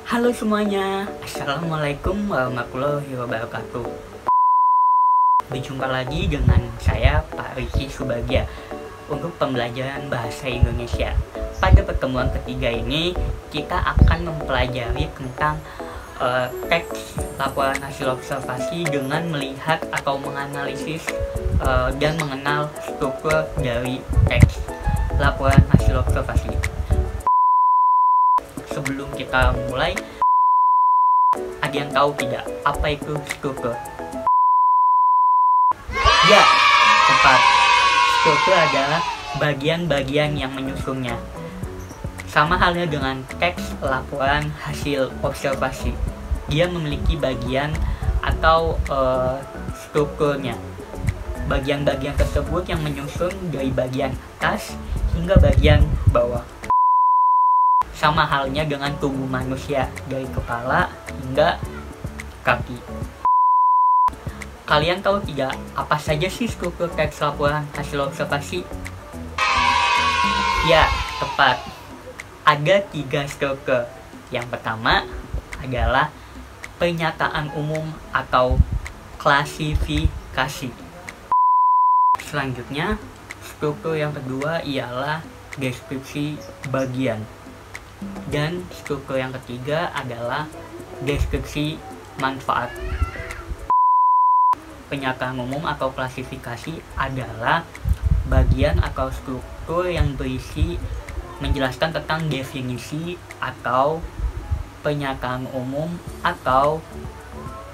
Halo semuanya, Assalamualaikum warahmatullahi wabarakatuh. Berjumpa lagi dengan saya Pak Riki Subagia untuk pembelajaran bahasa Indonesia. Pada pertemuan ketiga ini kita akan mempelajari tentang teks laporan hasil observasi dengan melihat atau menganalisis dan mengenal struktur dari teks laporan hasil observasi. Sebelum kita mulai, ada yang tahu tidak apa itu struktur? Ya, tepat. Struktur adalah bagian-bagian yang menyusunnya. Sama halnya dengan teks laporan hasil observasi. Dia memiliki bagian atau strukturnya. Bagian-bagian tersebut yang menyusun dari bagian atas hingga bagian bawah. Sama halnya dengan tubuh manusia, dari kepala hingga kaki. Kalian tahu tidak apa saja sih struktur teks laporan hasil observasi? Ya, tepat. Ada 3 struktur. Yang pertama adalah pernyataan umum atau klasifikasi. Selanjutnya, struktur yang kedua ialah deskripsi bagian. Dan struktur yang ketiga adalah deskripsi manfaat. Pernyataan umum atau klasifikasi adalah bagian atau struktur yang berisi menjelaskan tentang definisi atau pernyataan umum atau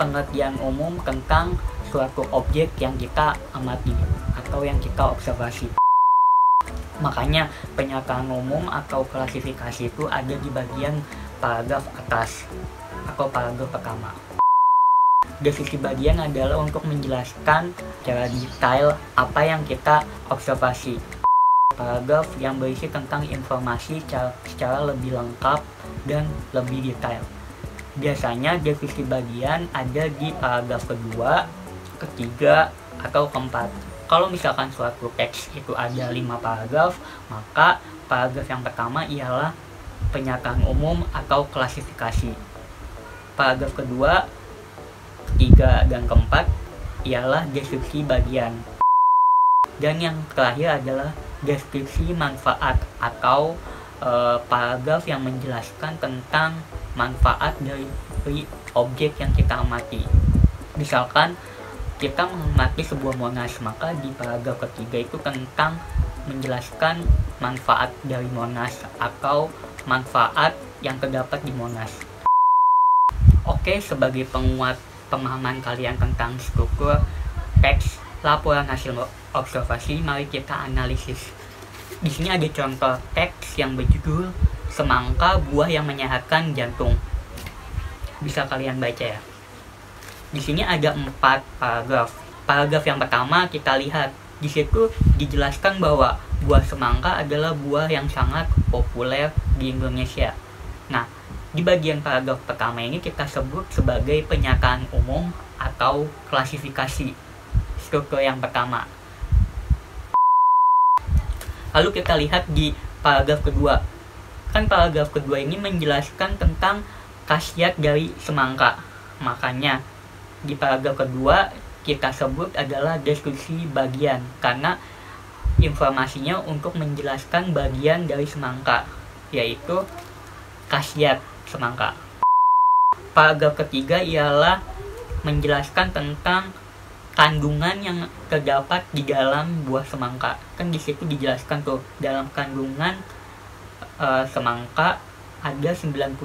pengertian umum tentang suatu objek yang kita amati atau yang kita observasi. Makanya pernyataan umum atau klasifikasi itu ada di bagian paragraf atas atau paragraf pertama. Definisi bagian adalah untuk menjelaskan secara detail apa yang kita observasi. Paragraf yang berisi tentang informasi secara lebih lengkap dan lebih detail. Biasanya definisi bagian ada di paragraf kedua, ketiga, atau keempat. Kalau misalkan suatu teks itu ada 5 paragraf, maka paragraf yang pertama ialah pernyataan umum atau klasifikasi. Paragraf kedua, ketiga, dan keempat ialah deskripsi bagian. Dan yang terakhir adalah deskripsi manfaat atau paragraf yang menjelaskan tentang manfaat dari objek yang kita amati. Misalkan kita mengamati sebuah Monas, maka di paragraf ketiga itu tentang menjelaskan manfaat dari Monas atau manfaat yang terdapat di Monas. Oke, sebagai penguat pemahaman kalian tentang struktur teks laporan hasil observasi, mari kita analisis. Di sini ada contoh teks yang berjudul Semangka Buah yang Menyehatkan Jantung. Bisa kalian baca ya. Di sini ada 4 paragraf. Paragraf yang pertama kita lihat. Di situ dijelaskan bahwa buah semangka adalah buah yang sangat populer di Indonesia. Nah, di bagian paragraf pertama ini kita sebut sebagai pernyataan umum atau klasifikasi struktur yang pertama. Lalu kita lihat di paragraf kedua. Kan paragraf kedua ini menjelaskan tentang khasiat dari semangka. Makanya di paragraf kedua kita sebut adalah deskripsi bagian, karena informasinya untuk menjelaskan bagian dari semangka, yaitu khasiat semangka. Paragraf ketiga ialah menjelaskan tentang kandungan yang terdapat di dalam buah semangka. Kan di situ dijelaskan tuh, dalam kandungan semangka ada 92%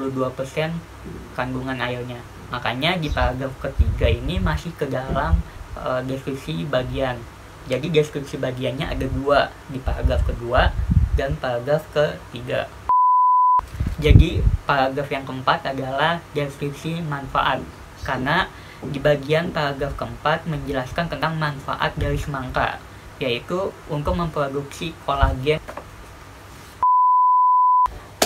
kandungan airnya. Makanya di paragraf ketiga ini masih ke dalam deskripsi bagian. Jadi deskripsi bagiannya ada 2, di paragraf kedua dan paragraf ketiga. Jadi paragraf yang keempat adalah deskripsi manfaat, karena di bagian paragraf keempat menjelaskan tentang manfaat dari semangka, yaitu untuk memproduksi kolagen.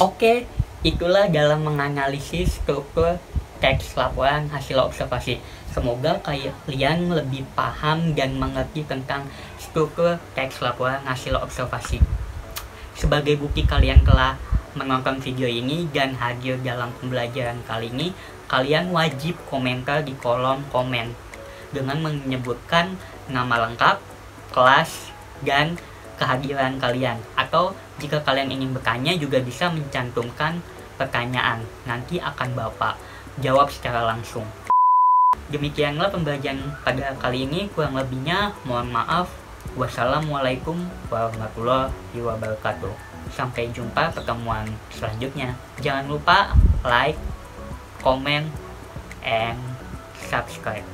Oke, itulah dalam menganalisis struktur teks laporan hasil observasi. Semoga kalian lebih paham dan mengerti tentang struktur teks laporan hasil observasi. Sebagai bukti kalian telah menonton video ini dan hadir dalam pembelajaran kali ini, kalian wajib komentar di kolom komen dengan menyebutkan nama lengkap, kelas, dan kehadiran kalian. Atau jika kalian ingin bertanya juga bisa mencantumkan pertanyaan. Nanti akan Bapak jawab secara langsung. Demikianlah pembelajaran pada kali ini, kurang lebihnya mohon maaf. Wassalamualaikum warahmatullahi wabarakatuh. Sampai jumpa pertemuan selanjutnya. Jangan lupa like, comment, and subscribe.